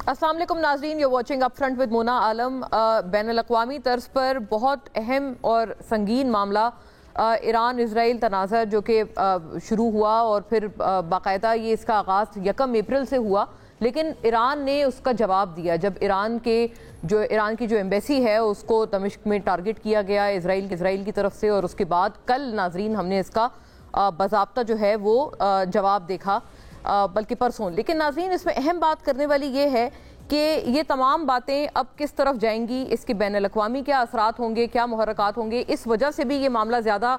السلام علیکم ناظرین، you watching up front with Mona Alam. بین الاقوامی طرز پر بہت اہم اور سنگین معاملہ ایران اسرائیل تنازع جو کہ شروع ہوا اور پھر باقاعدہ یہ اس کا آغاز 1 اپریل سے ہوا، لیکن ایران نے اس کا جواب دیا جب ایران کی جو ایمبیسی ہے اس کو دمشق میں ٹارگٹ کیا گیا اسرائیل کی طرف سے، اور اس کے بعد کل ناظرین ہم نے اس کا باضابطہ جو ہے وہ جواب دیکھا، بلکہ پرسوں۔ لیکن ناظرین اس میں اہم بات کرنے والی یہ ہے کہ یہ تمام باتیں اب کس طرف جائیں گی، اس کے بین الاقوامی کیا اثرات ہوں گے، کیا محرکات ہوں گے۔ اس وجہ سے بھی یہ معاملہ زیادہ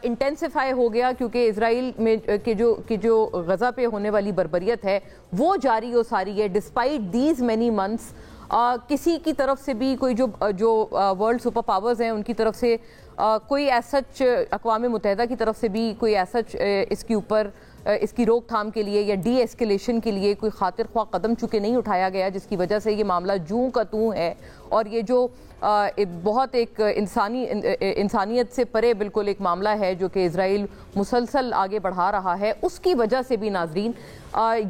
انٹینسیفائی ہو گیا کیونکہ اسرائیل میں کی جو غزہ پہ ہونے والی بربریت ہے وہ جاری و ساری ہے ڈسپائٹ دیز مینی منتھس۔ کسی کی طرف سے بھی کوئی جو ورلڈ سپر پاورز ہیں ان کی طرف سے کوئی ایز سچ، اقوام متحدہ کی طرف سے بھی کوئی ایز سچ اس کے اوپر اس کی روک تھام کے لیے یا ڈی ایسکیلیشن کے لیے کوئی خاطر خواہ قدم چونکہ نہیں اٹھایا گیا، جس کی وجہ سے یہ معاملہ جوں کا توں ہے، اور یہ جو بہت ایک انسانیت سے پرے بالکل ایک معاملہ ہے جو کہ اسرائیل مسلسل آگے بڑھا رہا ہے، اس کی وجہ سے بھی ناظرین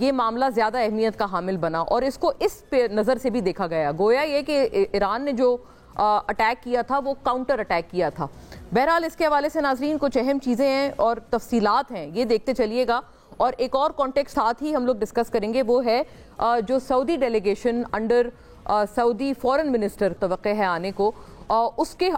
یہ معاملہ زیادہ اہمیت کا حامل بنا، اور اس کو اس پہ نظر سے بھی دیکھا گیا۔ گویا یہ کہ ایران نے جو اٹیک کیا تھا وہ کاؤنٹر اٹیک کیا تھا۔ بہرحال اس کے حوالے سے ناظرین کچھ اہم چیزیں ہیں اور تفصیلات ہیں، یہ دیکھتے چلیے گا، اور ایک اور کانٹیکسٹ ساتھ ہی ہم لوگ ڈسکس کریں گے، وہ ہے جو سعودی ڈیلیگیشن انڈر سعودی فورن منسٹر توقع ہے آنے کو، اس کے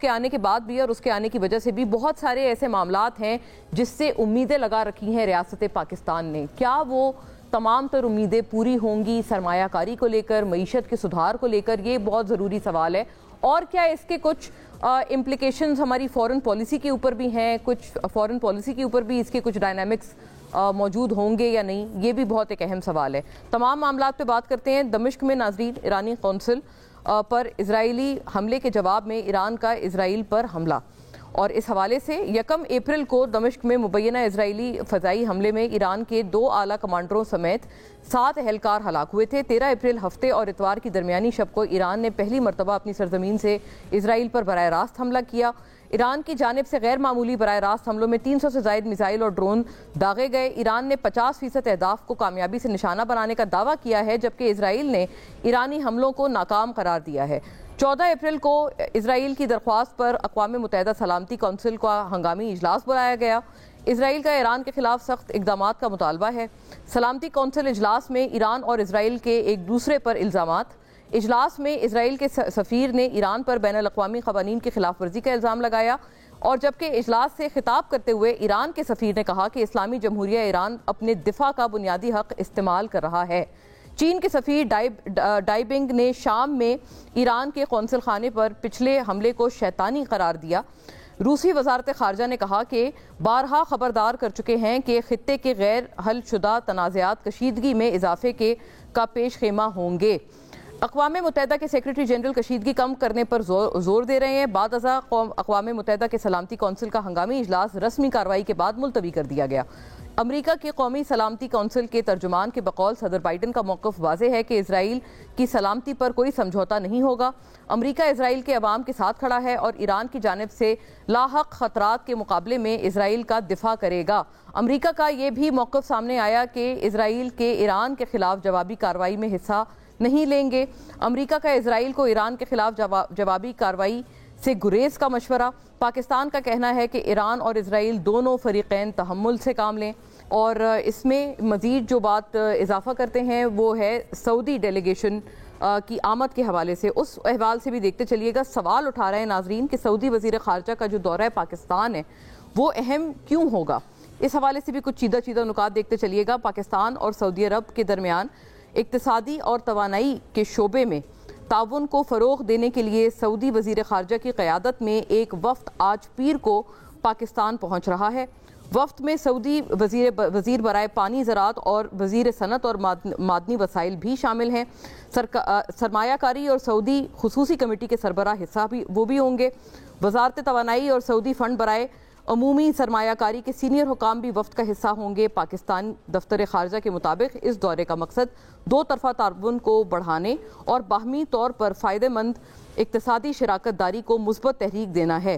آنے کے بعد بھی اور اس کے آنے کی وجہ سے بھی بہت سارے ایسے معاملات ہیں جس سے امیدیں لگا رکھی ہیں ریاست پاکستان نے۔ کیا وہ تمام تر امیدیں پوری ہوں گی سرمایہ کاری کو لے کر، معیشت کے سدھار کو لے کر؟ یہ بہت ضروری سوال ہے، اور کیا اس کے کچھ امپلیکیشنز ہماری فورن پالیسی کے اوپر بھی ہیں، کچھ فورن پالیسی کے اوپر بھی اس کے کچھ ڈائنامکس موجود ہوں گے یا نہیں، یہ بھی بہت ایک اہم سوال ہے۔ تمام معاملات پہ بات کرتے ہیں۔ دمشق میں ناظرین ایرانی قونصل پر اسرائیلی حملے کے جواب میں ایران کا اسرائیل پر حملہ، اور اس حوالے سے 1 اپریل کو دمشق میں مبینہ اسرائیلی فضائی حملے میں ایران کے 2 اعلیٰ کمانڈروں سمیت 7 اہلکار ہلاک ہوئے تھے۔ 13 اپریل ہفتے اور اتوار کی درمیانی شب کو ایران نے پہلی مرتبہ اپنی سرزمین سے اسرائیل پر براہ راست حملہ کیا۔ ایران کی جانب سے غیر معمولی براہ راست حملوں میں 300 سے زائد میزائل اور ڈرون داغے گئے۔ ایران نے 50% اہداف کو کامیابی سے نشانہ بنانے کا دعویٰ کیا ہے، جبکہ اسرائیل نے ایرانی حملوں کو ناکام قرار دیا ہے۔ 14 اپریل کو اسرائیل کی درخواست پر اقوام متحدہ سلامتی کونسل کا ہنگامی اجلاس بلایا گیا۔ اسرائیل کا ایران کے خلاف سخت اقدامات کا مطالبہ ہے۔ سلامتی کونسل اجلاس میں ایران اور اسرائیل کے ایک دوسرے پر الزامات۔ اجلاس میں اسرائیل کے سفیر نے ایران پر بین الاقوامی قوانین کی خلاف ورزی کا الزام لگایا، اور جبکہ اجلاس سے خطاب کرتے ہوئے ایران کے سفیر نے کہا کہ اسلامی جمہوریہ ایران اپنے دفاع کا بنیادی حق استعمال کر رہا ہے۔ چین کے سفیر ڈائبنگ نے شام میں ایران کے قونصل خانے پر پچھلے حملے کو شیطانی قرار دیا۔ روسی وزارت خارجہ نے کہا کہ بارہا خبردار کر چکے ہیں کہ خطے کے غیر حل شدہ تنازعات کشیدگی میں اضافے کا پیش خیمہ ہوں گے۔ اقوام متحدہ کے سیکریٹری جنرل کشیدگی کم کرنے پر زور دے رہے ہیں۔ بعد ازاں اقوام متحدہ کے سلامتی کونسل کا ہنگامی اجلاس رسمی کارروائی کے بعد ملتوی کر دیا گیا۔ امریکہ کے قومی سلامتی کونسل کے ترجمان کے بقول صدر بائیڈن کا موقف واضح ہے کہ اسرائیل کی سلامتی پر کوئی سمجھوتہ نہیں ہوگا۔ امریکہ اسرائیل کے عوام کے ساتھ کھڑا ہے اور ایران کی جانب سے لاحق خطرات کے مقابلے میں اسرائیل کا دفاع کرے گا۔ امریکہ کا یہ بھی موقف سامنے آیا کہ اسرائیل کے ایران کے خلاف جوابی کارروائی میں حصہ نہیں لیں گے۔ امریکہ کا اسرائیل کو ایران کے خلاف جوابی کارروائی سے گریز کا مشورہ۔ پاکستان کا کہنا ہے کہ ایران اور اسرائیل دونوں فریقین تحمل سے کام لیں، اور اس میں مزید جو بات اضافہ کرتے ہیں وہ ہے سعودی ڈیلیگیشن کی آمد کے حوالے سے۔ اس احوال سے بھی دیکھتے چلیے گا۔ سوال اٹھا رہے ہیں ناظرین کہ سعودی وزیر خارجہ کا جو دورہ پاکستان ہے وہ اہم کیوں ہوگا؟ اس حوالے سے بھی کچھ چیدہ نکات دیکھتے چلیے گا۔ پاکستان اور سعودی عرب کے درمیان اقتصادی اور توانائی کے شعبے میں تعاون کو فروغ دینے کے لیے سعودی وزیر خارجہ کی قیادت میں ایک وفد آج پیر کو پاکستان پہنچ رہا ہے۔ وفد میں سعودی وزیر برائے پانی، زراعت اور وزیر صنعت اور معدنی وسائل بھی شامل ہیں۔ سرمایہ کاری اور سعودی خصوصی کمیٹی کے سربراہ حصہ بھی ہوں گے۔ وزارت توانائی اور سعودی فنڈ برائے عمومی سرمایہ کاری کے سینئر حکام بھی وفد کا حصہ ہوں گے۔ پاکستان دفتر خارجہ کے مطابق اس دورے کا مقصد 2 طرفہ تعاون کو بڑھانے اور باہمی طور پر فائدہ مند اقتصادی شراکت داری کو مثبت تحریک دینا ہے۔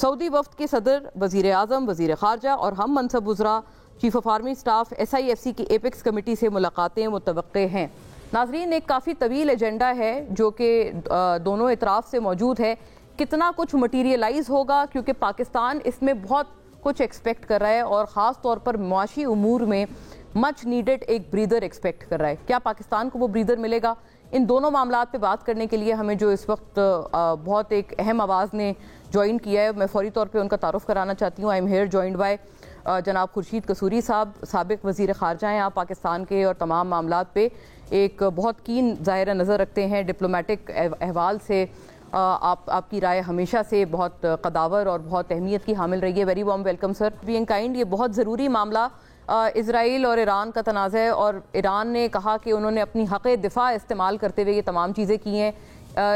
سعودی وفد کے صدر، وزیر اعظم، وزیر خارجہ اور ہم منصب وزراء، chief of army staff, SIFC کی ایپیکس کمیٹی سے ملاقاتیں متوقع ہیں۔ ناظرین ایک کافی طویل ایجنڈا ہے جو کہ دونوں اطراف سے موجود ہے. کتنا کچھ مٹیریلائز ہوگا کیونکہ پاکستان اس میں بہت کچھ ایکسپیکٹ کر رہا ہے اور خاص طور پر معاشی امور میں مچ نیڈڈ ایک بریدر ایکسپیکٹ کر رہا ہے. کیا پاکستان کو وہ بریدر ملے گا؟ ان دونوں معاملات پہ بات کرنے کے لیے ہمیں جو اس وقت بہت ایک اہم آواز نے جوائن کیا ہے, میں فوری طور پہ ان کا تعارف کرانا چاہتی ہوں. I am here joined by جناب خورشید قصوری صاحب, سابق وزیر خارجہ ہیں. آپ پاکستان کے اور تمام معاملات پہ ایک بہت کین ظاہر نظر رکھتے ہیں. ڈپلومیٹک احوال سے آپ کی رائے ہمیشہ سے بہت قداور اور بہت اہمیت کی حامل رہی ہے. Very warm welcome sir. Being kind, یہ بہت ضروری معاملہ اسرائیل اور ایران کا تنازع ہے, اور ایران نے کہا کہ انہوں نے اپنی حق دفاع استعمال کرتے ہوئے یہ تمام چیزیں کی ہیں.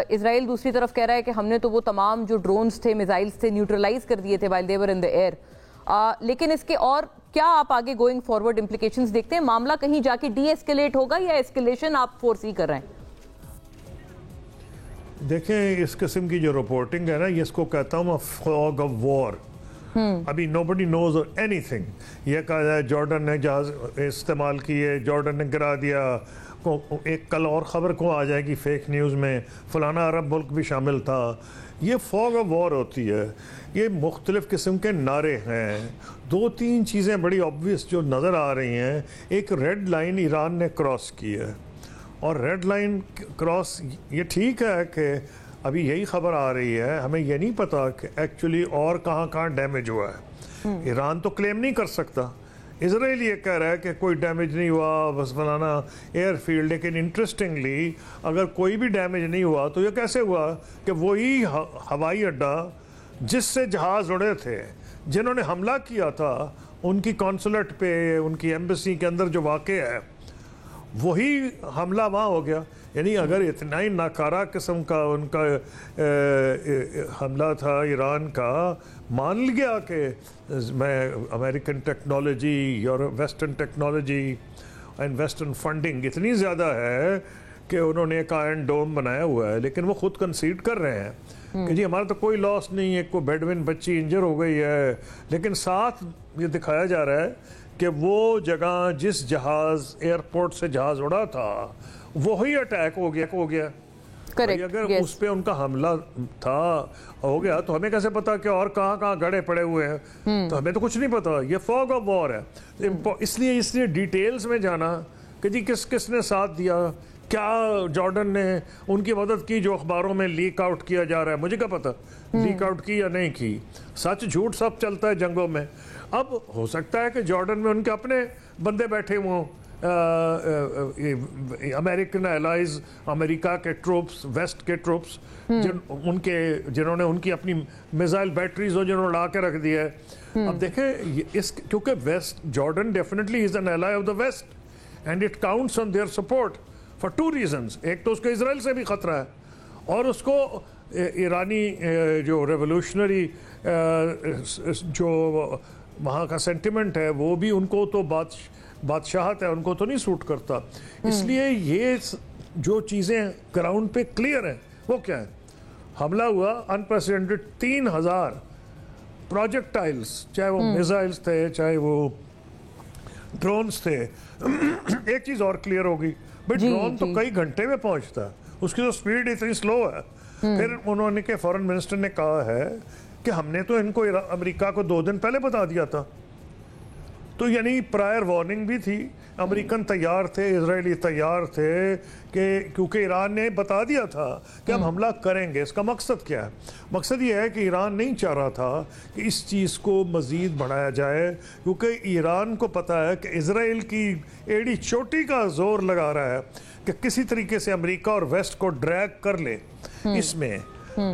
اسرائیل دوسری طرف کہہ رہا ہے کہ ہم نے تو وہ تمام جو ڈرونز تھے, میزائلز تھے, نیوٹرلائز کر دیے تھے while they were in the air. لیکن اس کے اور کیا آپ آگے گوئنگ فارورڈ امپلیکیشنز دیکھتے ہیں؟ معاملہ کہیں جا کے ڈی ایسکیلیٹ ہوگا یا ایسکیلیشن آپ فورسی کر رہے ہیں؟ دیکھیں اس قسم کی جو رپورٹنگ ہے نا, یہ اس کو کہتا ہوں فوگ آف وار. ابھی nobody knows anything. یہ کہا جائے جارڈن نے جہاز استعمال کیے, جارڈن نے گرا دیا, ایک کل اور خبر کو آ جائے گی فیک نیوز میں فلانا عرب ملک بھی شامل تھا. یہ فوگ آف وار ہوتی ہے. یہ مختلف قسم کے نعرے ہیں. دو تین چیزیں بڑی obvious جو نظر آ رہی ہیں. ایک ریڈ لائن ایران نے کراس کی ہے, اور ریڈ لائن کراس یہ ٹھیک ہے کہ ابھی یہی خبر آ رہی ہے, ہمیں یہ نہیں پتا کہ ایکچولی اور کہاں کہاں ڈیمیج ہوا ہے. ایران تو کلیم نہیں کر سکتا, اسرائیل یہ کہہ رہا ہے کہ کوئی ڈیمیج نہیں ہوا بس فلانا ایئر فیلڈ. لیکن انٹرسٹنگلی اگر کوئی بھی ڈیمیج نہیں ہوا تو یہ کیسے ہوا کہ وہی ہوائی اڈا جس سے جہاز اڑے تھے, جنہوں نے حملہ کیا تھا, ان کی کونسولیٹ پہ, ان کی ایمبیسی کے اندر جو واقع ہے, وہی حملہ وہاں ہو گیا. یعنی اگر اتنا ہی ناکارہ قسم کا ان کا حملہ تھا ایران کا, مان گیا کہ میں American technology, Europe western technology and western funding اتنی زیادہ ہے کہ انہوں نے ایک آئرن ڈوم بنایا ہوا ہے, لیکن وہ خود کنسیڈ کر رہے ہیں کہ جی ہمارا تو کوئی لاس نہیں ہے, کوئی بیڈوین بچی انجر ہو گئی ہے, لیکن ساتھ یہ دکھایا جا رہا ہے کہ وہ جگہ جس جہاز ایئرپورٹ سے جہاز اڑا تھا وہی اٹیک ہو گیا. اگر اس پہ ان کا حملہ تھا ہو گیا تو ہمیں کیسے پتا کہ اور کہاں کہاں گڑے پڑے ہوئے ہیں؟ تو ہمیں تو کچھ نہیں پتا. یہ فوگ آف وار ہے. اس لیے ڈیٹیلز میں جانا کہ جی کس کس نے ساتھ دیا, کیا جارڈن نے ان کی مدد کی جو اخباروں میں لیک آؤٹ کیا جا رہا ہے, مجھے کیا پتا لیک آؤٹ کی یا نہیں کی. سچ جھوٹ سب چلتا ہے جنگوں میں. اب ہو سکتا ہے کہ جارڈن میں ان کے اپنے بندے بیٹھے ہوں, امریکن الائز, امریکہ کے ٹروپس, ویسٹ کے ٹروپس, جنہوں نے ان کی اپنی میزائل بیٹریز ہو جنہوں نے لا کے رکھ دیا ہے. اب دیکھیں کیونکہ west, Jordan definitely is an ally of the west and it counts on their support for two reasons. ایک تو اس کو اسرائیل سے بھی خطرہ ہے, اور اس کو ایرانی جو ریولوشنری جو وہاں کا سینٹیمنٹ ہے وہ بھی ان کو تو بادشاہت ہے, ان کو تو نہیں سوٹ کرتا. اس لیے یہ جو چیزیں گراؤنڈ پہ کلیئر ہیں وہ کیا ہے, حملہ ہوا انپریسیڈنٹڈ 3000 پروجیکٹائلز, چاہے وہ میزائلز تھے چاہے وہ ڈرونز تھے. ایک چیز اور کلیئر ہوگی, بھائی ڈرون تو کئی گھنٹے میں پہنچتا ہے, اس کی تو سپیڈ اتنی سلو ہے. پھر انہوں نے کہ فورن منسٹر نے کہا ہے کہ ہم نے تو ان کو امریکہ کو 2 دن پہلے بتا دیا تھا. تو یعنی پرائر وارننگ بھی تھی. امریکن تیار تھے, اسرائیلی تیار تھے, کہ کیونکہ ایران نے بتا دیا تھا کہ ہم حملہ کریں گے. اس کا مقصد کیا ہے؟ مقصد یہ ہے کہ ایران نہیں چاہ رہا تھا کہ اس چیز کو مزید بڑھایا جائے, کیونکہ ایران کو پتا ہے کہ اسرائیل کی ایڑی چوٹی کا زور لگا رہا ہے کہ کسی طریقے سے امریکہ اور ویسٹ کو ڈریگ کر لے اس میں,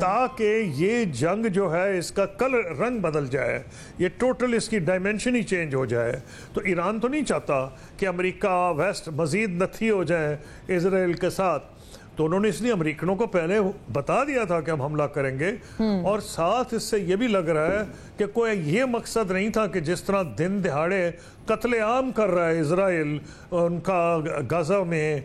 تاکہ یہ جنگ جو ہے اس کا کلر رنگ بدل جائے, یہ ٹوٹل اس کی ڈائمنشن ہی چینج ہو جائے. تو ایران تو نہیں چاہتا کہ امریکہ ویسٹ مزید نتھی ہو جائیں اسرائیل کے ساتھ. تو انہوں نے اس لیے امریکنوں کو پہلے بتا دیا تھا کہ ہم حملہ کریں گے, اور ساتھ اس سے یہ بھی لگ رہا ہے کہ کوئی یہ مقصد نہیں تھا کہ جس طرح دن دہاڑے قتل عام کر رہا ہے اسرائیل ان کا غزہ میں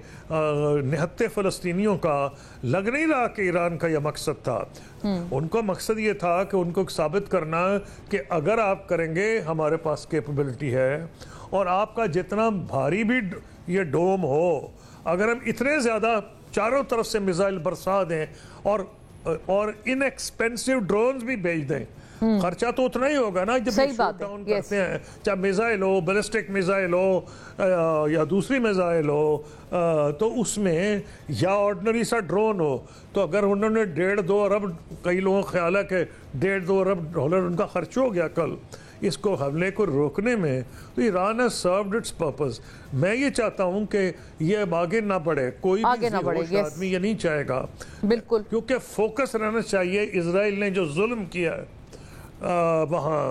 نہتے فلسطینیوں کا, لگ نہیں رہا کہ ایران کا یہ مقصد تھا. ان کا مقصد یہ تھا کہ ان کو ثابت کرنا کہ اگر آپ کریں گے ہمارے پاس کیپبلٹی ہے, اور آپ کا جتنا بھاری بھی یہ ڈوم ہو, اگر ہم اتنے زیادہ چاروں طرف سے میزائل برسا دیں اور ان ایکسپینسو ڈرونز بھی بھیج دیں، خرچہ تو اتنا ہی ہوگا نا جب شوٹ ڈاؤن کرتے ہیں، چاہے میزائل ہو، بیلسٹک میزائل ہو یا دوسری میزائل ہو، تو اس میں یا آرڈنری سا ڈرون ہو، تو اگر انہوں نے 1.5-2 ارب، کئی لوگوں کا خیال ہے کہ 1.5-2 ارب ڈالر ان کا خرچ ہو گیا کل اس کو حملے کو روکنے میں، تو Iran has served its purpose۔ میں یہ چاہتا ہوں کہ یہ اب آگے نہ بڑھے، کوئی بھی ہوش آدمی یہ نہیں چاہے گا، بالکل، کیونکہ فوکس رہنا چاہیے۔ اسرائیل نے جو ظلم کیا ہے وہاں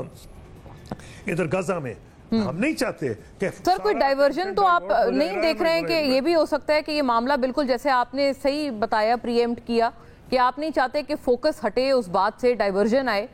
ادھر غزہ میں، ہم نہیں چاہتے کہ سر کوئی ڈائیورژن تو آپ نہیں دیکھ رہے ہیں کہ یہ بھی ہو سکتا ہے کہ یہ معاملہ بالکل جیسے آپ نے صحیح بتایا، پری ایمپٹ کیا کہ آپ نہیں چاہتے کہ فوکس ہٹے اس بات سے، ڈائیورژن آئے،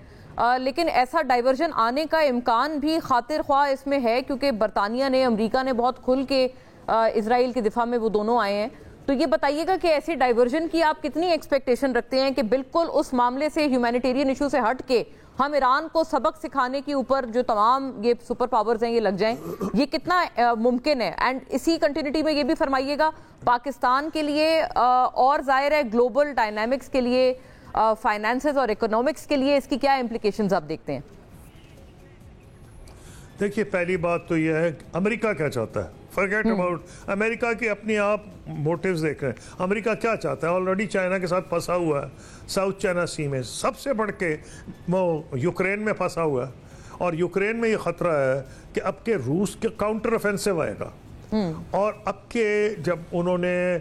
لیکن ایسا ڈائیورژن آنے کا امکان بھی خاطر خواہ اس میں ہے، کیونکہ برطانیہ نے، امریکہ نے بہت کھل کے اسرائیل کے دفاع میں وہ دونوں آئے ہیں۔ تو یہ بتائیے گا کہ ایسی ڈائیورژن کی آپ کتنی ایکسپیکٹیشن رکھتے ہیں کہ بالکل اس معاملے سے، ہیومینیٹیرین ایشو سے ہٹ کے ہم ایران کو سبق سکھانے کے اوپر جو تمام یہ سپر پاورز ہیں یہ لگ جائیں، یہ کتنا ممکن ہے؟ اینڈ اسی کنٹینیوٹی میں یہ بھی فرمائیے گا پاکستان کے لیے اور ظاہر ہے گلوبل ڈائنامکس کے لیے، فائنانسز اور اکنامکس کے لیے اس کی کیا امپلیکیشنز آپ دیکھتے ہیں؟ دیکھیے پہلی بات تو یہ ہے امریکہ کیا چاہتا ہے، فرگیٹ اباؤٹ امریکہ کی اپنی آپ موٹیوز دیکھ رہے ہیں۔ امریکہ کیا چاہتا ہے؟ آلریڈی چائنا کے ساتھ پھنسا ہوا ہے ساؤتھ چائنا سی میں، سب سے بڑھ کے وہ یوکرین میں پھنسا ہوا ہے، اور یوکرین میں یہ خطرہ ہے کہ اب کے روس کے کاؤنٹر offensive آئے گا، اور اب کے جب انہوں نے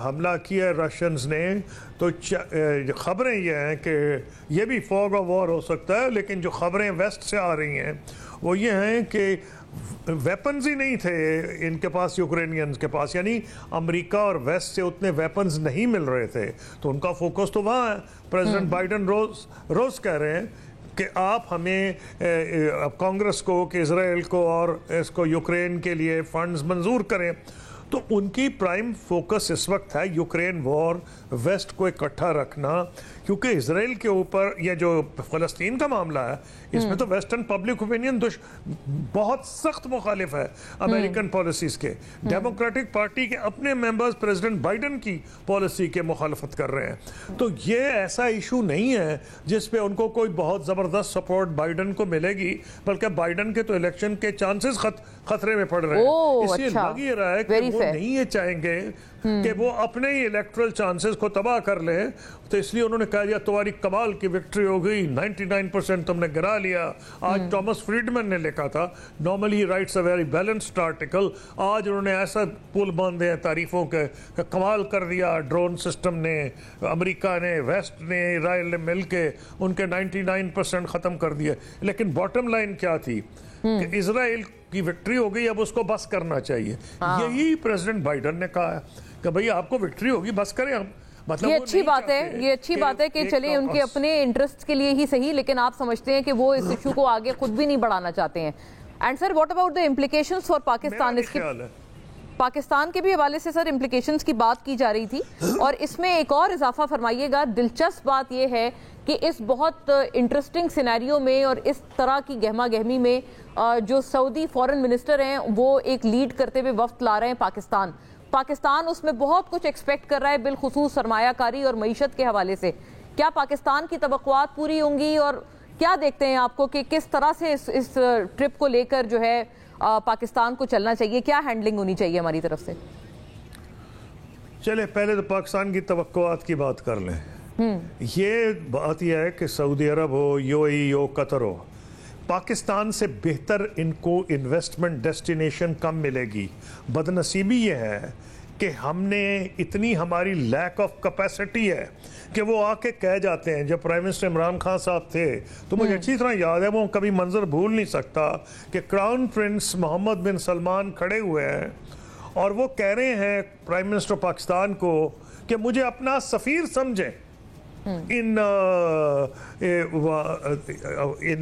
حملہ کیا رشینز نے، تو خبریں یہ ہیں کہ یہ بھی فوگ آف وار ہو سکتا ہے، لیکن جو خبریں ویسٹ سے آ رہی ہیں وہ یہ ہیں کہ ویپنز ہی نہیں تھے ان کے پاس، یوکرینینز کے پاس، یعنی امریکہ اور ویسٹ سے اتنے ویپنز نہیں مل رہے تھے، تو ان کا فوکس تو وہاں ہے۔ پریزیڈنٹ بائیڈن روز کہہ رہے ہیں کہ آپ ہمیں کانگریس کو کہ اسرائیل کو اور اس کو یوکرین کے لیے فنڈز منظور کریں، تو ان کی پرائم فوکس اس وقت ہے یوکرین وار، ویسٹ کو اکٹھا رکھنا، کیونکہ اسرائیل کے اوپر یہ جو فلسطین کا معاملہ ہے اس میں تو ویسٹرن پبلک اوپینین بہت سخت مخالف ہے امریکن پالیسیز کے، ڈیموکریٹک پارٹی کے اپنے ممبرز پریزیڈنٹ بائیڈن کی پالیسی کے مخالفت کر رہے ہیں، تو یہ ایسا ایشو نہیں ہے جس پہ ان کو کوئی بہت زبردست سپورٹ بائیڈن کو ملے گی، بلکہ بائیڈن کے تو الیکشن کے چانسز خطرے میں پڑ رہے ہیں۔ اس لیے لگ یہ رہا ہے کہ وہ نہیں یہ چاہیں گے کہ وہ اپنے ہی الیکٹرل چانسز کو تباہ کر لیں، تو اس لیے انہوں نے کہا دیا تمہاری کمال کی وکٹری ہو گئی، 99% تم نے گرا لیا۔ آج ٹامس فریڈمن نے لکھا تھا، normally rights a very balanced article, آج انہوں نے ایسا پل باندھے ہیں تعریفوں کے کہ کمال کر دیا، ڈرون سسٹم نے، امریکہ نے، ویسٹ نے، اسرائیل نے مل کے ان کے 99% ختم کر دیا۔ لیکن باٹم لائن کیا تھی کہ اسرائیل کی وکٹری ہو گئی، اب اس کو بس کرنا چاہیے۔ یہی پریزیڈنٹ بائیڈن نے کہا ہے کہ بھئی آپ کو وکٹری ہوگی، بس کریں ہم۔ یہ اچھی بات ہے، یہ اچھی بات ہے کہ چلیں ان کے اپنے انٹرسٹ کے لیے ہی صحیح، لیکن آپ سمجھتے ہیں کہ وہ اس ایشو کو آگے خود بھی نہیں بڑھانا چاہتے ہیں۔ And sir what about the implications for Pakistan? اس کی پاکستان کے بھی حوالے سے سر امپلیکیشنز کی بات کی جا رہی تھی، اور اس میں ایک اور اضافہ فرمائیے گا۔ دلچسپ بات یہ ہے کہ اس بہت انٹرسٹنگ سینیریو میں اور اس طرح کی گہما گہمی میں جو سعودی فورن منسٹر ہیں وہ ایک لیڈ کرتے ہوئے وفد لا رہے ہیں پاکستان اس میں بہت کچھ ایکسپیکٹ کر رہا ہے، بالخصوص سرمایہ کاری اور معیشت کے حوالے سے۔ کیا پاکستان کی توقعات پوری ہوں گی، اور کیا دیکھتے ہیں آپ کو کہ کس طرح سے اس ٹرپ کو لے کر جو ہے پاکستان کو چلنا چاہیے، کیا ہینڈلنگ ہونی چاہیے ہماری طرف سے؟ چلے پہلے تو پاکستان کی توقعات کی بات کر لیں۔ یہ بات یہ ہے کہ سعودی عرب ہو، یو اے ای ہو، قطر ہو، پاکستان سے بہتر ان کو انویسٹمنٹ ڈیسٹینیشن کم ملے گی۔ بدنصیبی یہ ہے کہ ہم نے اتنی ہماری لیک آف کیپیسٹی ہے کہ وہ آ کے کہہ جاتے ہیں۔ جب پرائم منسٹر عمران خان صاحب تھے تو مجھے اچھی طرح یاد ہے، وہ کبھی منظر بھول نہیں سکتا کہ کراؤن پرنس محمد بن سلمان کھڑے ہوئے ہیں اور وہ کہہ رہے ہیں پرائم منسٹر پاکستان کو کہ مجھے اپنا سفیر سمجھیں in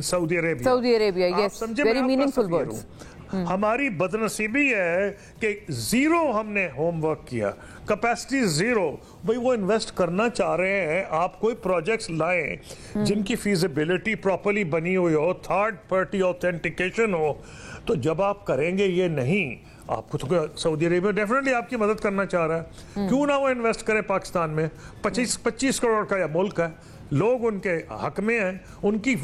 Saudi Arabia. yes, very meaningful words۔ ہماری بدنصیبی ہے کہ زیرو ہم نے ہوم ورک کیا، کیپیسٹی زیرو۔ بھئی وہ انویسٹ کرنا چاہ رہے ہیں، آپ کوئی پروجیکٹس لائیں جن کی فیزیبلٹی پراپرلی بنی ہوئی ہو، تھرڈ پارٹی اوتھینٹیکیشن ہو، تو جب آپ کریں گے یہ نہیں آپ کو تو سعودی عربیہ ڈیفینیٹلی آپ کی مدد کرنا چاہ رہا ہے, کیوں نہ وہ انویسٹ کرے پاکستان میں. 25 کروڑ کا یہ ملک ہے, لوگ ان کے حق میں ہیں, ان کی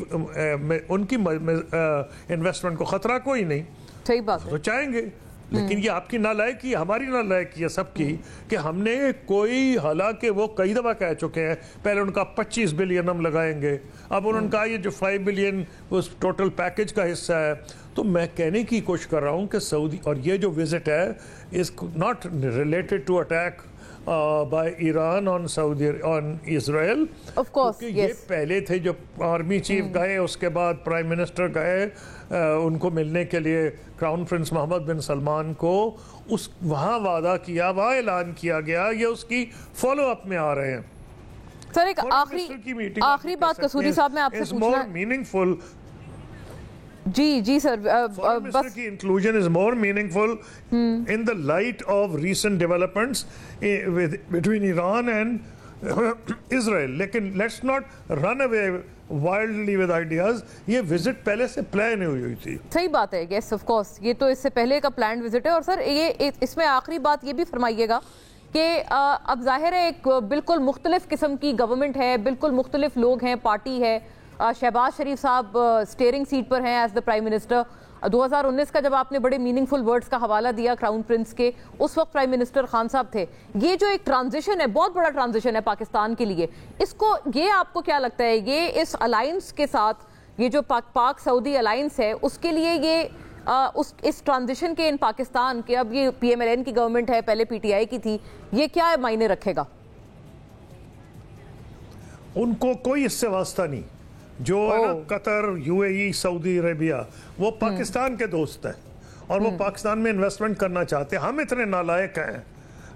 انویسٹمنٹ کو خطرہ کوئی نہیں. صحیح بات تو چاہیں گے, لیکن یہ آپ کی نالائکی, ہماری نالائکی ہے سب کی, کہ ہم نے کوئی, حالانکہ وہ کئی دفعہ کہہ چکے ہیں, پہلے ان کا 25 بلین ہم لگائیں گے, اب انہوں نے کہا یہ جو 5 بلین اس ٹوٹل پیکج کا حصہ ہے. تو میں کہنے کی کوشش کر رہا ہوں کہ سعودی, اور یہ جو وزٹ ہے is not related to attack by Iran on Israel. Of course, کیونکہ یہ پہلے تھے جو آرمی چیف گئے, اس کے بعد پرائم منسٹر گئے ان کو ملنے کے لیے, کراؤن پرنس محمد بن سلمان کو, وہاں وعدہ کیا, وہاں اعلان کیا گیا, یہ اس کی فالو اپ میں آ رہے ہیں. سر ایک آخری بات قصوری صاحب میں آپ سے پوچھنا, جی سر, بس کی inclusion is more meaningful in the light of recent developments between Iran and Israel. لیکن let's not run away wildly with ideas. یہ وزٹ پہلے سے پلان ہوئی تھی. صحیح بات ہے, yes of course, یہ تو اس سے پہلے کا پلانڈ وزٹ ہے. اور سر یہ اس میں آخری بات یہ بھی فرمائیے گا کہ اب ظاہر ہے ایک بالکل مختلف قسم کی گورنمنٹ ہے, بالکل مختلف لوگ ہیں, پارٹی ہے. شہباز شریف صاحب سٹیئرنگ سیٹ پر ہیں ایز دا پرائم منسٹر. 2019 کا جب آپ نے بڑے میننگ فل ورڈز کا حوالہ دیا کراؤن پرنس کے, اس وقت پرائم منسٹر خان صاحب تھے. یہ جو ایک ٹرانزیشن ہے, بہت بڑا ٹرانزیشن ہے پاکستان کے لیے, اس کو, یہ آپ کو کیا لگتا ہے, یہ اس الائنس کے ساتھ, یہ جو پاک سعودی الائنس ہے, اس کے لیے یہ اس ٹرانزیشن کے ان پاکستان کے, اب یہ پی ایم ایل این کی گورنمنٹ ہے, پہلے پی ٹی آئی کی تھی, یہ کیا معنی رکھے گا؟ ان کو کوئی اس سے واسطہ نہیں. جو قطر, یو اے ای, سعودی عربیہ, وہ پاکستان کے دوست ہیں اور وہ پاکستان میں انویسٹمنٹ کرنا چاہتے ہیں. ہم اتنے نالائق ہیں,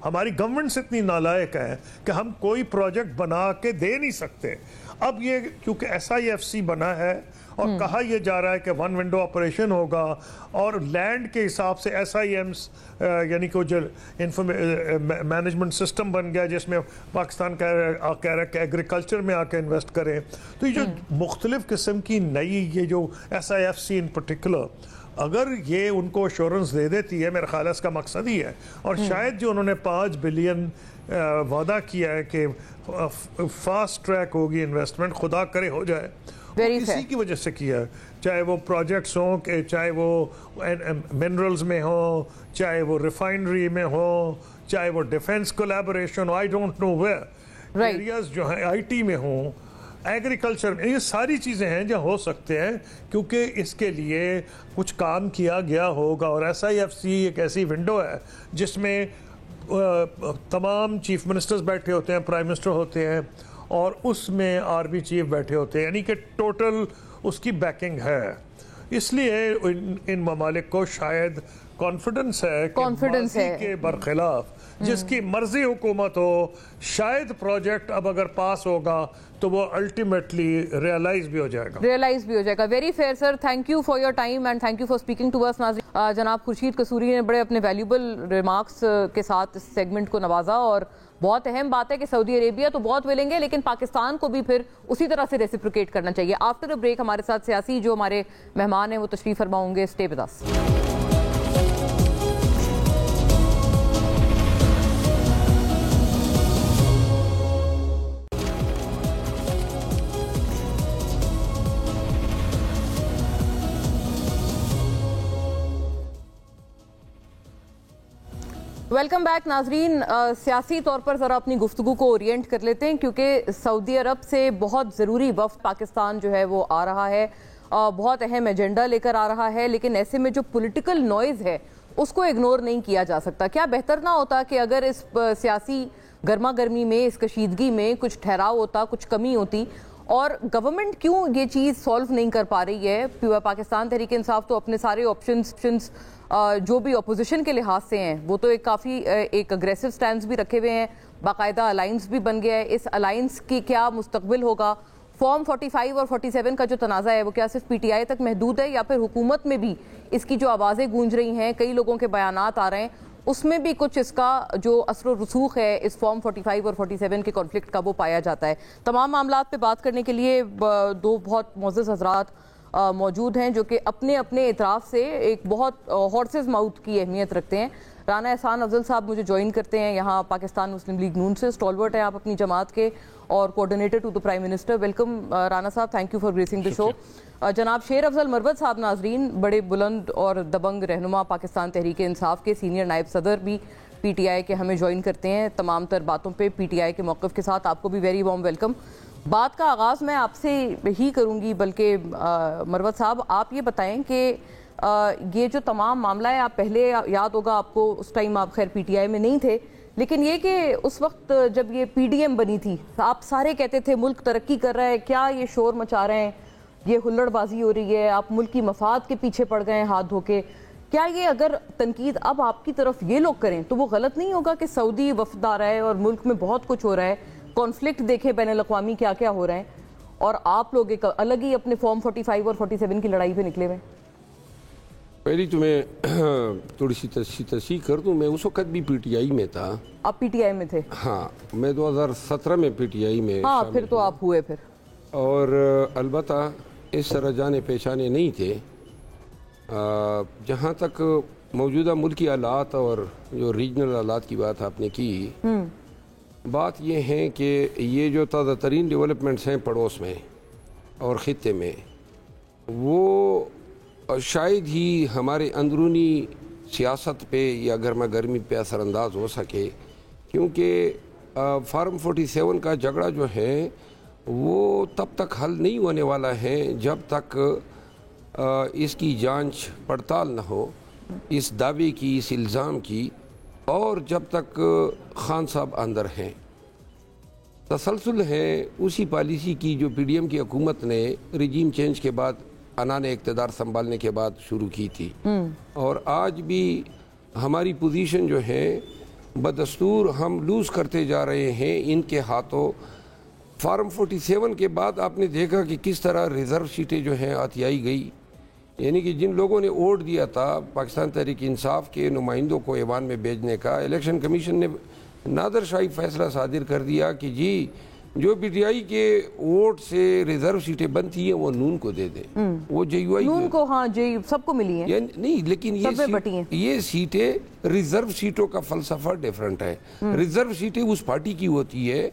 ہماری گورنمنٹس اتنی نالائق ہیں کہ ہم کوئی پروجیکٹ بنا کے دے نہیں سکتے. اب یہ کیونکہ ایس آئی ایف سی بنا ہے اور کہا یہ جا رہا ہے کہ 1 ونڈو آپریشن ہوگا, اور لینڈ کے حساب سے ایس آئی ایمس یعنی کہ جو مینجمنٹ سسٹم بن گیا جس میں پاکستان کہہ رہا ہے کہ ایگریکلچر میں آ کے انویسٹ کریں. تو یہ جو مختلف قسم کی نئی, یہ جو S I F C in particular, اگر یہ ان کو ایشورنس دے دیتی ہے, میرا خیال ہے اس کا مقصد ہی ہے, اور شاید جو انہوں نے 5 بلین وعدہ کیا ہے کہ فاسٹ ٹریک ہوگی انویسٹمنٹ, خدا کرے ہو جائے, اسی کی وجہ سے کیا ہے. چاہے وہ پروجیکٹس ہوں, کہ چاہے وہ منرلز میں ہوں, چاہے وہ ریفائنری میں ہوں, چاہے وہ defence collaboration, I don't know where areas جو ہیں, آئی ٹی میں ہوں, ایگریکلچر میں, یہ ساری چیزیں ہیں جو ہو سکتے ہیں, کیونکہ اس کے لیے کچھ کام کیا گیا ہوگا. اور ایس آئی ایف سی ایک ایسی ونڈو ہے جس میں تمام چیف منسٹرز بیٹھے ہوتے ہیں, پرائم منسٹر ہوتے ہیں, اور اس میں آرمی چیف بیٹھے ہوتے ہیں, یعنی کہ ٹوٹل اس کی بیکنگ ہے. اس لیے ان ممالک کو شاید کانفیڈنس ہے کہ ماضی کے برخلاف جس کی مرضی حکومت ہو, شاید پروجیکٹ اب اگر پاس ہوگا تو وہ الٹیمیٹلی ریئلائز بھی ہو جائے گا. Very fair sir, thank you for your time and thank you for speaking to us. ناظرین, جناب خورشید قصوری نے بڑے اپنے ویلیوبل ریمارکس کے ساتھ اس سیگمنٹ کو نوازا, اور بہت اہم بات ہے کہ سعودی عربیہ تو بہت ولنگ ہے, لیکن پاکستان کو بھی پھر اسی طرح سے ریسیپریکیٹ کرنا چاہیے. آفٹر اے بریک ہمارے ساتھ سیاسی جو ہمارے مہمان ہیں وہ تشریف فرما ہوں گے. Stay with us. Welcome back ناظرین. سیاسی طور پر ذرا اپنی گفتگو کو اورینٹ کر لیتے ہیں, کیونکہ سعودی عرب سے بہت ضروری وفد پاکستان جو ہے وہ آ رہا ہے, بہت اہم ایجنڈا لے کر آ رہا ہے, لیکن ایسے میں جو پولیٹیکل نوائز ہے اس کو اگنور نہیں کیا جا سکتا. کیا بہتر نہ ہوتا کہ اگر اس سیاسی گرما گرمی میں, اس کشیدگی میں کچھ ٹھہراؤ ہوتا, کچھ کمی ہوتی, اور گورنمنٹ کیوں یہ چیز سولو نہیں کر پا رہی ہے؟ پاکستان تحریک انصاف تو اپنے سارے آپشنز جو بھی اپوزیشن کے لحاظ سے ہیں وہ تو ایک کافی ایک اگریسو سٹینڈز بھی رکھے ہوئے ہیں, باقاعدہ الائنس بھی بن گیا ہے. اس الائنس کی کیا مستقبل ہوگا؟ فارم 45 اور 47 کا جو تنازع ہے وہ کیا صرف پی ٹی آئی تک محدود ہے, یا پھر حکومت میں بھی اس کی جو آوازیں گونج رہی ہیں, کئی لوگوں کے بیانات آ رہے ہیں, اس میں بھی کچھ اس کا جو اثر و رسوخ ہے اس فارم 45 اور 47 کے کانفلکٹ کا وہ پایا جاتا ہے؟ تمام معاملات پہ بات کرنے کے لیے دو بہت معزز حضرات موجود ہیں جو کہ اپنے اپنے اعتراف سے ایک بہت ہارسز ماؤتھ کی اہمیت رکھتے ہیں. رانا احسان افضل صاحب مجھے جوائن کرتے ہیں یہاں پاکستان مسلم لیگ نون سے. اسٹالورٹ ہیں آپ اپنی جماعت کے اور coordinator to the prime minister. Welcome Rana صاحب, thank you for gracing the show. جناب شیر افضل مروت صاحب ناظرین, بڑے بلند اور دبنگ رہنما پاکستان تحریک انصاف کے, سینئر نائب صدر بھی پی ٹی آئی کے, ہمیں جوائن کرتے ہیں تمام تر باتوں پہ پی ٹی آئی کے موقف کے ساتھ. آپ کو بھی ویری وارم ویلکم. بات کا آغاز میں آپ سے ہی کروں گی, بلکہ مروت صاحب آپ یہ بتائیں کہ یہ جو تمام معاملہ ہے, آپ پہلے یاد ہوگا آپ کو, اس ٹائم آپ خیر پی ٹی آئی میں نہیں تھے, لیکن یہ کہ اس وقت جب یہ پی ڈی ایم بنی تھی آپ سارے کہتے تھے ملک ترقی کر رہا ہے, کیا یہ شور مچا رہے ہیں, یہ ہلڑ بازی ہو رہی ہے, آپ ملک کی مفاد کے پیچھے پڑ گئے ہیں ہاتھ دھو کے. کیا یہ اگر تنقید اب آپ کی طرف یہ لوگ کریں تو وہ غلط نہیں ہوگا کہ سعودی وفد آ رہا ہے اور ملک میں بہت کچھ ہو رہا ہے, کانفلکٹ دیکھیں بین الاقوامی کیا کیا ہو رہا ہے, اور آپ لوگ ایک الگ ہی اپنے فارم 45 اور 47 کی لڑائی پہ نکلے ہوئے؟ پہلی تو میں تھوڑی سی تصحیح کر دوں, میں اس وقت بھی پی ٹی آئی میں تھا. آپ پی ٹی آئی میں تھے؟ ہاں, میں 2017 میں پی ٹی آئی میں. ہاں, پھر تو آپ ہوئے پھر. اور البتہ اس طرح جانے پہچانے نہیں تھے. جہاں تک موجودہ ملکی حالات اور جو ریجنل حالات کی بات آپ نے کی, بات یہ ہے کہ یہ جو تازہ ترین ڈیولپمنٹس ہیں پڑوس میں اور خطے میں, وہ شاید ہی ہمارے اندرونی سیاست پہ یا گرما گرمی پہ اثر انداز ہو سکے, کیونکہ فارم 47 کا جھگڑا جو ہے وہ تب تک حل نہیں ہونے والا ہے جب تک اس کی جانچ پڑتال نہ ہو, اس دعوے کی, اس الزام کی, اور جب تک خان صاحب اندر ہیں. تسلسل ہے اسی پالیسی کی جو پی ڈی ایم کی حکومت نے رجیم چینج کے بعد انان اقتدار سنبھالنے کے بعد شروع کی تھی, اور آج بھی ہماری پوزیشن جو ہے بدستور ہم لوز کرتے جا رہے ہیں ان کے ہاتھوں. فارم 47 کے بعد آپ نے دیکھا کہ کس طرح ریزرو سیٹیں جو ہیں آتیائی گئی, یعنی کہ جن لوگوں نے ووٹ دیا تھا پاکستان تحریک انصاف کے نمائندوں کو ایوان میں بھیجنے کا, الیکشن کمیشن نے نادر شاہی فیصلہ صادر کر دیا کہ جی جو پی ٹی آئی کے ووٹ سے ریزرو سیٹیں بنتی ہیں وہ نون کو دے دیں. وہ جے یو آئی نون کو, ہاں جے سب کو ملی ہیں نہیں, لیکن یہ سیٹیں ریزرو سیٹوں کا فلسفہ ڈیفرنٹ ہے. ریزرو سیٹیں اس پارٹی کی ہوتی ہے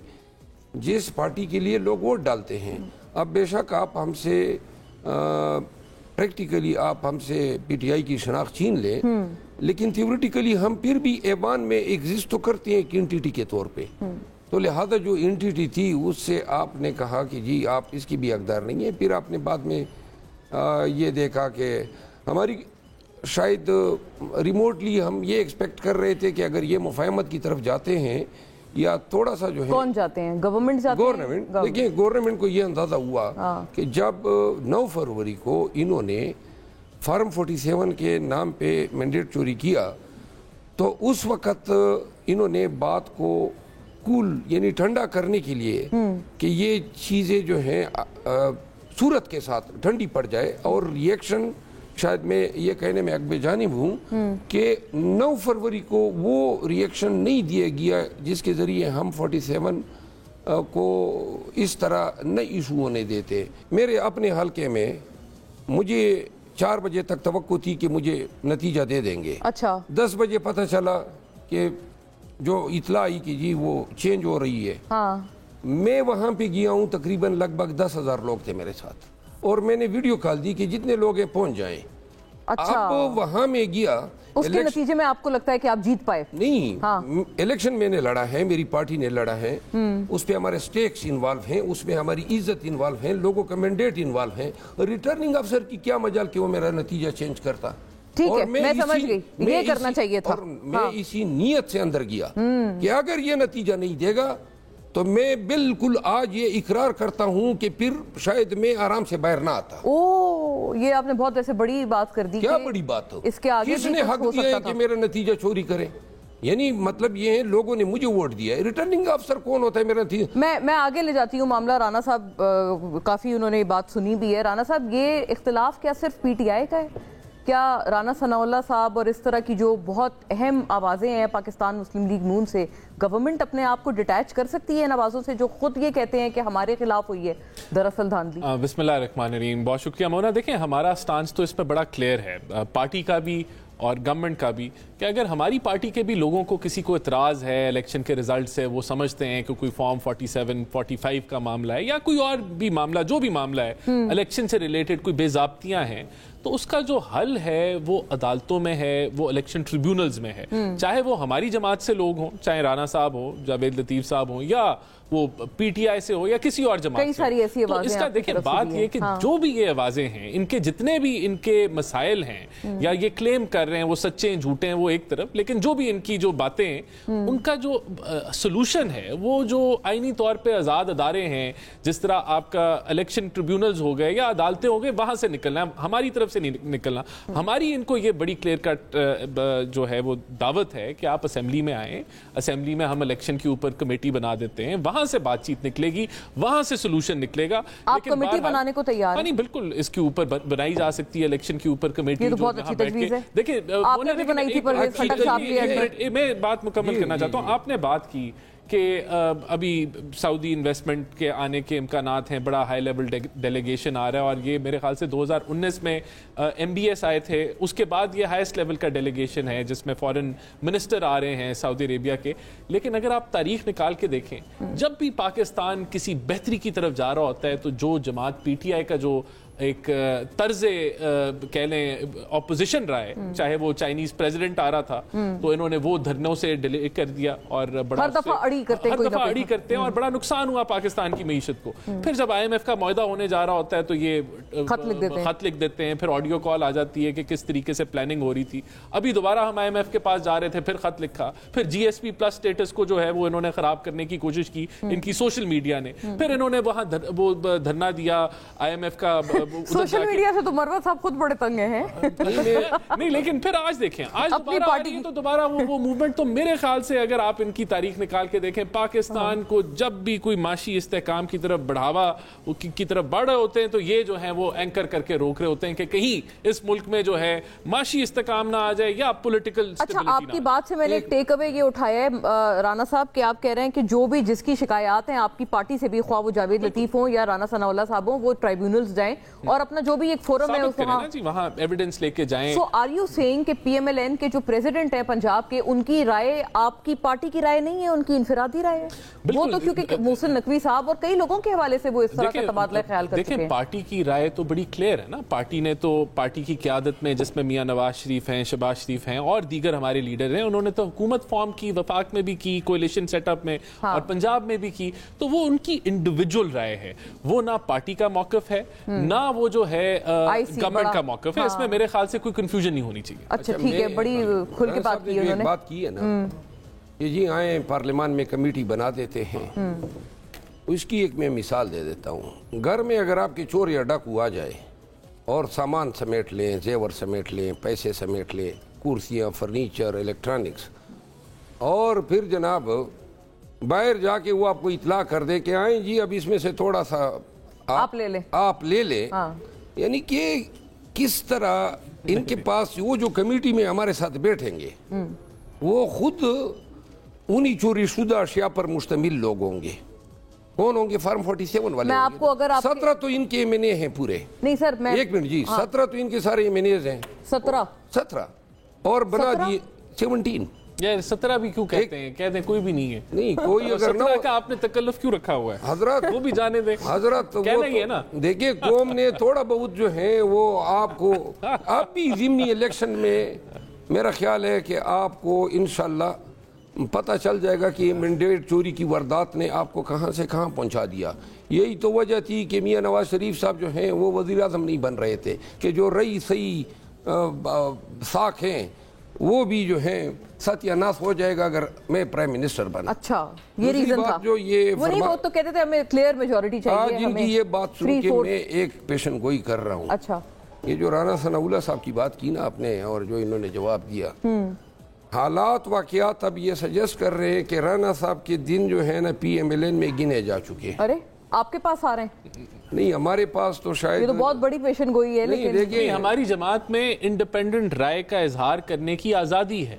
جس پارٹی کے لیے لوگ ووٹ ڈالتے ہیں. اب بے شک آپ ہم سے پریکٹیکلی آپ ہم سے پی ٹی آئی کی شناخت چھین لیں, لیکن تھیوریٹیکلی ہم پھر بھی ایوان میں ایگزسٹ تو کرتے ہیں ایک انٹیٹی کے طور پہ. تو لہذا جو انٹیٹی تھی اس سے آپ نے کہا کہ جی آپ اس کی بھی حقدار نہیں ہے. پھر آپ نے بعد میں یہ دیکھا کہ ہماری شاید ریموٹلی ہم یہ ایکسپیکٹ کر رہے تھے کہ اگر یہ مفاہمت کی طرف جاتے ہیں یا تھوڑا سا جو ہے, کون جاتے ہیں, گورنمنٹ جاتے ہیں؟ گورنمنٹ. دیکھیں گورنمنٹ کو یہ اندازہ ہوا کہ جب 9 فروری کو انہوں نے فارم 47 کے نام پہ مینڈیٹ چوری کیا, تو اس وقت انہوں نے بات کو کول یعنی ٹھنڈا کرنے کے لیے کہ یہ چیزیں جو ہیں صورت کے ساتھ ٹھنڈی پڑ جائے, اور ریئیکشن شاید میں یہ کہنے میں عقب جانب ہوں کہ 9 فروری کو وہ ریئیکشن نہیں دیا گیا جس کے ذریعے ہم 47 کو اس طرح نہ ایشو ہونے دیتے. میرے اپنے حلقے میں مجھے 4 بجے تک توقع تھی کہ مجھے نتیجہ دے دیں گے. اچھا, 10 بجے پتہ چلا کہ جو اطلاع آئی کہ جی وہ چینج ہو رہی ہے. میں وہاں پہ گیا ہوں, تقریباً لگ بھگ 10,000 لوگ تھے میرے ساتھ, اور میں نے ویڈیو کال دی کہ جتنے لوگ ہیں پہنچ جائیں. اچھا, اب وہاں میں گیا, اس کے نتیجے میں آپ کو لگتا ہے کہ آپ جیت پائے؟ نہیں, الیکشن میں نے لڑا ہے, میری پارٹی نے لڑا ہے, اس پہ ہمارے سٹیکس انوالو ہیں, اس میں ہماری عزت انوالو ہیں, لوگوں کا مینڈیٹ انوالو ہیں. ریٹرننگ افسر کی کیا مجال کہ وہ میرا نتیجہ چینج کرتا. ٹھیک ہے, میں سمجھ گئی, یہ کرنا چاہیے تھا. اور میں اسی نیت سے اندر گیا کہ اگر یہ نتیجہ نہیں دے گا تو میں بالکل آج یہ اقرار کرتا ہوں کہ پھر شاید میں آرام سے باہر نہ آتا. یہ آپ نے بہت ایسے بڑی بات کر دی. کیا بڑی بات ہو, اس کے آگے کس نے حق دیا ہے کہ میرا نتیجہ چوری کرے؟ یعنی مطلب یہ ہے لوگوں نے مجھے ووٹ دیا ہے, ریٹرننگ افسر کون ہوتا ہے میرا نتیجہ؟ میں آگے لے جاتی ہوں معاملہ. رانا صاحب کافی انہوں نے بات سنی بھی ہے. رانا صاحب, یہ اختلاف کیا صرف پی ٹی آئی کا ہے کیا رانا ثناء اللہ صاحب اور اس طرح کی جو بہت اہم آوازیں ہیں پاکستان مسلم لیگ نون سے، گورنمنٹ اپنے آپ کو ڈیٹیچ کر سکتی ہے ان آوازوں سے جو خود یہ کہتے ہیں کہ ہمارے خلاف ہوئی ہے دراصل دھاندلی؟ بسم اللہ الرحمن الرحیم. بہت شکریہ مونا. دیکھیں ہمارا سٹانس تو اس پہ بڑا کلیئر ہے، پارٹی کا بھی اور گورنمنٹ کا بھی، کہ اگر ہماری پارٹی کے بھی لوگوں کو کسی کو اعتراض ہے الیکشن کے رزلٹ سے، وہ سمجھتے ہیں کہ کوئی فارم 47 45 کا معاملہ ہے یا کوئی اور بھی معاملہ، جو بھی معاملہ ہے الیکشن سے ریلیٹڈ، کوئی بے ضابطیاں ہیں، تو اس کا جو حل ہے وہ عدالتوں میں ہے، وہ الیکشن ٹریبیونلز میں ہے. چاہے وہ ہماری جماعت سے لوگ ہوں، چاہے رانا صاحب ہوں، جاوید لطیف صاحب ہوں، یا وہ پی ٹی آئی سے ہو یا کسی اور جماعت سے. کئی ساری ایسی تو اس کا دیکھیں بات یہ کہ جو بھی یہ آوازیں ہیں، ان کے جتنے بھی ان کے مسائل ہیں یا یہ کلیم کر رہے ہیں وہ سچے ہیں جھوٹے ہیں وہ ایک طرف، لیکن جو بھی ان کی جو باتیں ہیں ان کا جو سلوشن ہے وہ جو آئینی طور پہ آزاد ادارے ہیں، جس طرح آپ کا الیکشن ٹریبیونلز ہو گئے یا عدالتیں ہو گئے، وہاں سے نکلنا ہے، ہماری طرف سے نہیں نکلنا. ہماری ان کو یہ بڑی کلیئر کٹ جو ہے وہ دعوت ہے کہ آپ اسمبلی میں آئیں، اسمبلی میں ہم الیکشن کے اوپر کمیٹی بنا دیتے ہیں، وہاں سے بات چیت نکلے گی، وہاں سے سلوشن نکلے گا. آپ کمیٹی بنانے کو تیار ہیں؟ نہیں، بالکل اس کے اوپر بنائی جا سکتی ہے الیکشن کے اوپر کمیٹی. یہ تو بہت اچھی تجویز ہے. دیکھیں آپ نے بھی بنائی تھی پرویز خٹک صاحب کی. میں بات مکمل کرنا چاہتا ہوں. آپ نے بات کی کہ ابھی سعودی انویسٹمنٹ کے آنے کے امکانات ہیں، بڑا ہائی لیول ڈیلیگیشن آ رہا ہے، اور یہ میرے خیال سے 2019 میں ایم بی ایس آئے تھے، اس کے بعد یہ ہائیسٹ لیول کا ڈیلیگیشن ہے جس میں فارن منسٹر آ رہے ہیں سعودی عربیہ کے. لیکن اگر آپ تاریخ نکال کے دیکھیں، جب بھی پاکستان کسی بہتری کی طرف جا رہا ہوتا ہے تو جو جماعت پی ٹی آئی کا جو ایک طرز کہہ لیں اپوزیشن رہا ہے، چاہے وہ چائنیز پریزیڈنٹ آ رہا تھا تو انہوں نے وہ دھرنوں سے ڈیلے کر دیا اور بڑا ہر دفعہ اڑی کرتے ہیں اور بڑا نقصان ہوا پاکستان کی معیشت کو. پھر جب آئی ایم ایف کا معاہدہ ہونے جا رہا ہوتا ہے تو یہ خط لکھ دیتے ہیں، پھر آڈیو کال آ جاتی ہے کہ کس طریقے سے پلاننگ ہو رہی تھی. ابھی دوبارہ ہم آئی ایم ایف کے پاس جا رہے تھے، پھر خط لکھا، پھر جی ایس پی پلس اسٹیٹس کو جو ہے وہ انہوں نے خراب کرنے کی کوشش کی ان کی سوشل میڈیا نے، پھر انہوں نے وہاں وہ دھرنا دیا آئی ایم ایف کا. سوشل میڈیا سے تو مروت صاحب خود بڑے تنگ ہیں. نہیں، لیکن پھر آج دیکھیں، آج دوبارہ آ رہی ہے تو دوبارہ وہ موومنٹ. تو میرے خیال سے اگر آپ ان کی تاریخ نکال کے دیکھیں، پاکستان کو جب بھی کوئی معاشی استحکام کی طرف بڑھاوا کی طرف بڑھ رہے ہوتے ہیں تو یہ جو ہیں وہ اینکر کر کے روک رہے ہوتے ہیں کہ کہیں اس ملک میں جو ہے معاشی استحکام نہ آ جائے یا پولیٹیکل. اچھا، آپ کی بات سے میں نے ایک ٹیک اوے یہ اٹھایا ہے رانا صاحب کہ آپ کہہ رہے ہیں کہ جو بھی جس کی شکایات ہیں آپ کی پارٹی سے بھی، خواہ وہ جاوید لطیف ہوں یا رانا ثناء اللہ صاحب ہوں، وہ ٹرائیبیونلز جائیں اور اپنا جو بھی ایک فورم ہے وہاں ایویڈنس لے کے جائیں. سو آر یو سیئنگ کہ پی ایم ایل این کے جو پریزیڈنٹ ہیں پنجاب کے، ان کی رائے آپ کی پارٹی کی رائے نہیں ہے، ان کی انفرادی رائے ہے؟ وہ تو کیونکہ محسن نقوی صاحب اور کئی لوگوں کے حوالے سے وہ اس طرح کا تبادلہ خیال کر چکے ہیں. دیکھیں پارٹی کی رائے تو بڑی کلیئر ہے نا. پارٹی نے تو پارٹی کی قیادت میں جس میں میاں نواز شریف ہیں، شہباز شریف ہیں اور دیگر ہمارے لیڈر ہیں، انہوں نے تو حکومت فارم کی، وفاق میں بھی کی، کولیشن سیٹ اپ میں اور پنجاب میں بھی کی. تو وہ ان کی انڈیویجول رائے ہے، وہ نہ پارٹی کا موقف ہے نہ وہ جو ہے گورنمنٹ کا موقف ہے. اس میں میرے خیال سے کوئی کنفیوژن نہیں ہونی چاہیے. اچھا ٹھیک ہے، بڑی کھل کے بات کی انہوں نے. بات کی ہے نا، یہ جی آئیں پارلیمان میں کمیٹی بنا دیتے ہیں. اس کی ایک میں مثال دے دیتا ہوں. گھر میں اگر آپ کے چور یا ڈاکو آ جائے اور سامان سمیٹ لیں، زیور سمیٹ لیں، پیسے سمیٹ لیں، کرسیاں، فرنیچر، الیکٹرانکس، اور پھر جناب باہر جا کے وہ آپ کو اطلاع کر دے کہ آئیں جی اب اس میں سے تھوڑا سا آپ لے لیں، یعنی کہ کس طرح ان کے پاس وہ جو کمیٹی میں ہمارے ساتھ بیٹھیں گے وہ خود انہی چوری شدہ اشیاء پر مشتمل لوگ ہوں گے. کون ہوں گے؟ فارم 47 والے. میں آپ کو اگر 17 تو ان کے ایمینے ہیں پورے. نہیں سر، میں ایک منٹ جی، 17 تو ان کے سارے ایمینیز ہیں. 17 اور بنا دیے 17. یہ 17 بھی کیوں کہتے ہیں؟ کہتے ہیں کوئی بھی نہیں ہے. نہیں کوئی اگر نہ 17 کا آپ نے تکلف کیوں رکھا ہوا ہے حضرات؟ وہ بھی جانے دیں حضرات. کہنا ہی ہے نا. دیکھیں قوم نے تھوڑا بہت جو ہے وہ آپ کو آپ بھی ضمنی الیکشن میں میرا خیال ہے کہ آپ کو انشاءاللہ پتہ چل جائے گا کہ مینڈیٹ چوری کی واردات نے آپ کو کہاں سے کہاں پہنچا دیا. یہی تو وجہ تھی کہ میاں نواز شریف صاحب جو ہیں وہ وزیر اعظم نہیں بن رہے تھے کہ جو رئی صحیح ساکھ ہیں وہ بھی جو ہیں ستیہ ناس ہو جائے گا اگر میں پرائم منسٹر بنا. اچھا یہ ریزن تھا جو یہ وہ تو کہتے تھے ہمیں کلیئر میجورٹی چاہیے. آج ان کی یہ بات سن کے میں ایک پیشن گوئی کر رہا ہوں. اچھا یہ جو رانا ثناء اللہ صاحب کی بات کی نا آپ نے اور جو انہوں نے جواب دیا، حالات واقعات اب یہ سجیسٹ کر رہے ہیں کہ رانا صاحب کے دن جو ہے نا پی ایم ایل این میں گنے جا چکے ہیں. ارے آپ کے پاس آ رہے ہیں؟ نہیں, ہمارے پاس تو شاید یہ تو بہت بڑی پیشن گوئی ہے. لیکن ہماری جماعت میں انڈیپینڈنٹ رائے کا اظہار کرنے کی آزادی ہے.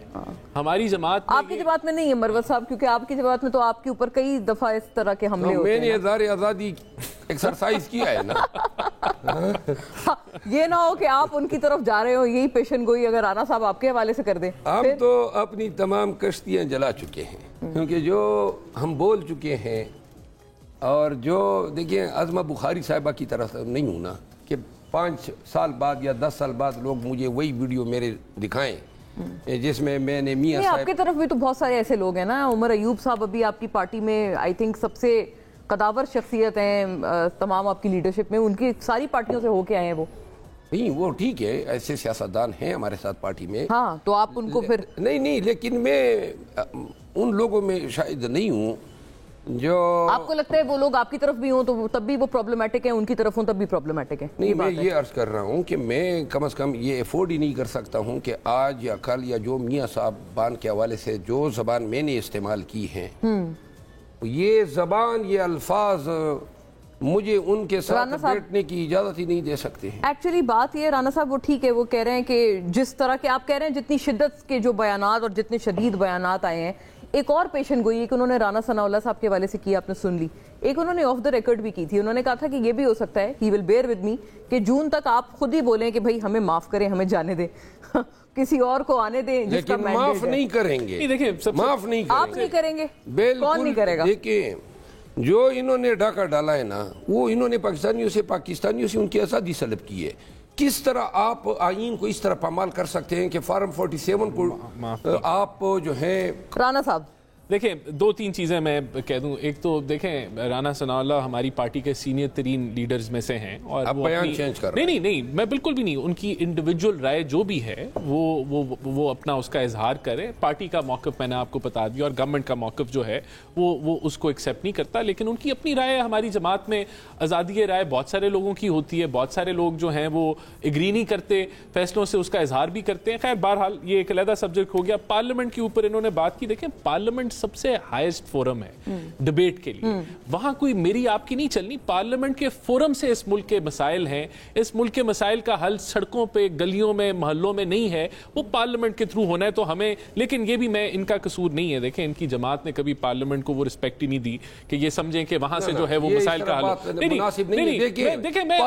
ہماری جماعت آپ کی جماعت میں نہیں ہے مروت صاحب, کیونکہ آپ کی جماعت میں تو آپ کے اوپر کئی دفعہ اس طرح کے حملے ہوتے ہیں. میں نے اظہار آزادی ایکسرسائز کیا ہے نا. یہ نہ ہو کہ آپ ان کی طرف جا رہے ہو, یہی پیشن گوئی اگر رانا صاحب آپ کے حوالے سے کر دیں. ہم تو اپنی تمام کشتیاں جلا چکے ہیں, کیونکہ جو ہم بول چکے ہیں, اور جو دیکھیں عظمہ بخاری صاحبہ کی طرح نہیں ہوں نا کہ 5 سال بعد یا 10 سال بعد لوگ مجھے وہی ویڈیو میرے دکھائیں جس میں میں نے میاں صاحب. آپ کی طرف بھی تو بہت سارے ایسے لوگ ہیں نا. عمر ایوب صاحب ابھی آپ کی پارٹی میں آئی تھنک سب سے قداور شخصیت ہیں تمام آپ کی لیڈرشپ میں, ان کی ساری پارٹیوں سے ہو کے آئے ہیں وہ. نہیں وہ ٹھیک ہے, ایسے سیاستدان ہیں ہمارے ساتھ پارٹی میں. ہاں تو آپ ان کو پھر نہیں, لیکن میں ان لوگوں میں شاید نہیں ہوں جو آپ کو لگتا ہے وہ لوگ آپ کی طرف بھی ہوں تو تب بھی وہ پرابلمٹک ہیں, ان کی طرف ہوں تب بھی پرابلمٹک ہیں. نہیں, میں یہ عرض کر رہا ہوں کہ میں کم از کم یہ افورڈ ہی نہیں کر سکتا ہوں کہ آج یا کل یا جو میاں صاحب بان کے حوالے سے جو زبان میں نے استعمال کی ہیں, یہ زبان یہ الفاظ مجھے ان کے ساتھ بیٹھنے کی اجازت ہی نہیں دے سکتے ہیں. ایکچولی بات یہ رانا صاحب وہ ٹھیک ہے, وہ کہہ رہے ہیں کہ جس طرح کے آپ کہہ رہے ہیں جتنی شدت کے جو بیانات اور جتنے شدید بیانات آئے ہیں, ایک اور پیشن گوئی کہ انہوں نے رانا ثناء اللہ صاحب کے حوالے سے کی, آپ نے سن لی. ایک انہوں نے آف دا ریکارڈ بھی کی تھی, انہوں نے کہا تھا کہ یہ بھی ہو سکتا ہے, ہی ول بیئر ود می, کہ جون تک آپ خود ہی بولیں کہ بھائی ہمیں معاف کریں, ہمیں جانے دیں, کسی اور کو آنے دیں جس کا لیکن معاف نہیں کریں گے. دیکھیں معاف نہیں کریں گے. آپ نہیں کریں گے, کون نہیں کرے گا؟ دیکھیں جو انہوں نے ڈاکہ ڈالا ہے نا, وہ انہوں نے پاکستانیوں سے ان کی آزادی طلب کی ہے. کس طرح آپ آئین کو اس طرح پامال کر سکتے ہیں کہ فارم 47 کو آپ جو ہیں. رانا صاحب دیکھیں 2-3 چیزیں میں کہہ دوں. ایک تو دیکھیں رانا ثناء اللہ ہماری پارٹی کے سینئر ترین لیڈرز میں سے ہیں, اور وہ بیان چینج کر رہے ہیں. نہیں میں بالکل بھی نہیں. ان کی انڈیویجول رائے جو بھی ہے وہ اپنا اس کا اظہار کرے. پارٹی کا موقف میں نے آپ کو بتا دیا, اور گورنمنٹ کا موقف جو ہے وہ اس کو ایکسیپٹ نہیں کرتا. لیکن ان کی اپنی رائے, ہماری جماعت میں آزادی رائے بہت سارے لوگوں کی ہوتی ہے, بہت سارے لوگ جو ہیں وہ اگری نہیں کرتے فیصلوں سے, اس کا اظہار بھی کرتے ہیں. خیر بہرحال یہ ایک علیحدہ سبجیکٹ ہو گیا. پارلیمنٹ کے اوپر انہوں نے بات کی. دیکھیں پارلیمنٹ سب سے ہائیسٹ فورم ہے ڈیبیٹ کے لیے, وہاں کوئی میری آپ کی نہیں چلنی. پارلیمنٹ کے فورم سے اس ملک کے مسائل ہیں, اس ملک کے مسائل کا حل سڑکوں پہ گلیوں میں محلوں میں نہیں ہے, وہ پارلیمنٹ کے تھرو ہونا ہے. تو ہمیں, لیکن یہ بھی میں ان کا قصور نہیں ہے. دیکھیں ان کی جماعت نے کبھی پارلیمنٹ کو وہ رسپیکٹ ہی نہیں دی کہ یہ سمجھیں کہ وہاں سے جو ہے وہ مسائل کا حل. دیکھیں میں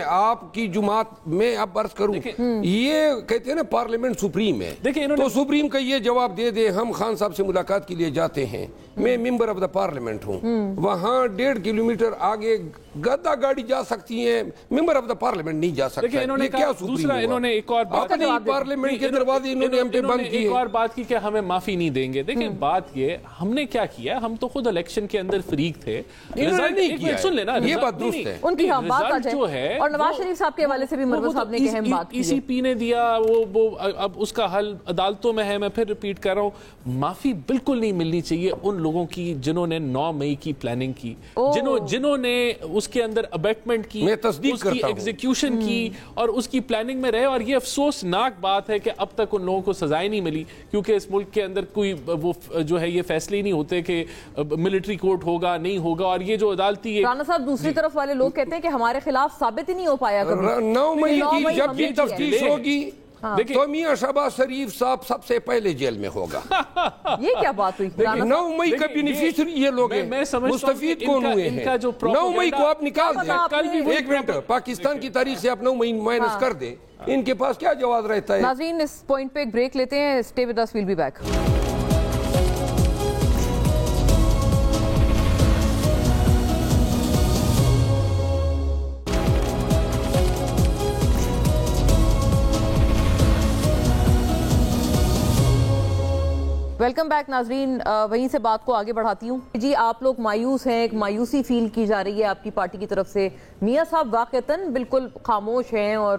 آپ کی جماعت میں اب عرض کروں, یہ کہتے ہیں نا پارلیمنٹ سپریم ہے, تو سپریم کا یہ جواب دے دے ہم خان صاحب سے ملاقات کے لیے جاتے ہیں, میں ممبر آف دا پارلیمنٹ ہوں, وہاں 1.5 کلومیٹر آگے گدا گاڑی جا سکتی ہے, ممبر آف دا پارلیمنٹ نہیں جا سکتا. انہوں نے کیا دوسرا, انہوں نے ایک اور بات, پارلیمنٹ کے دروازے انہوں نے ہم پہ بند کیے, ایک اور بات کی کہ ہمیں معافی نہیں دیں گے. دیکھیں بات یہ, ہم نے کیا کیا, ہم تو خود الیکشن کے اندر فریق تھے. سن لینا, یہ بات درست ہے, ان کی بات آ جائے. اور نواز شریف صاحب کے حوالے سے بھی مروت صاحب نے ایک اہم بات کی, ای سی پی نے دیا, وہ اب اس کا حل عدالتوں میں ہے. میں پھر ریپیٹ کر رہا ہوں, معافی بالکل نہیں ملنی چاہیے ان لوگوں کی جنہوں نے 9 مئی کی پلاننگ کی, جنہوں نے اس کے اندر ابیٹمنٹ کی, اس کی ایگزیکیوشن کی, اور اس کی پلاننگ میں رہے. اور یہ افسوسناک بات ہے کہ اب تک ان لوگوں کو سزائیں نہیں ملی, کیونکہ اس ملک کے اندر کوئی وہ جو ہے یہ فیصلے ہی نہیں ہوتے کہ ملٹری کورٹ ہوگا نہیں ہوگا. اور یہ جو عدالتی رانا صاحب دوسری طرف والے لوگ کہتے ہیں کہ ہمارے خلاف ثابت ہی نہیں ہو پایا. 9 مئی کی جب یہ تفتیش ہوگی تو میاں شہباز شریف صاحب سب سے پہلے جیل میں ہوگا. یہ کیا بات ہوئی؟ 9 مئی کا بینیفیشری یہ لوگ ہیں, مستفید کون ہوئے ہیں. 9 مئی کو آپ نکال دیں, ایک منٹ, پاکستان کی تاریخ سے آپ 9 مئی مائنس کر دیں, ان کے پاس کیا جواز رہتا ہے. ناظرین اس پوائنٹ پہ ایک بریک لیتے ہیں, stay with us, we'll be back. Welcome back ناظرین, وہیں سے بات کو آگے بڑھاتی ہوں. جی آپ لوگ مایوس ہیں, ایک مایوسی فیل کی جا رہی ہے آپ کی پارٹی کی طرف سے. میاں صاحب واقعتاً بالکل خاموش ہیں, اور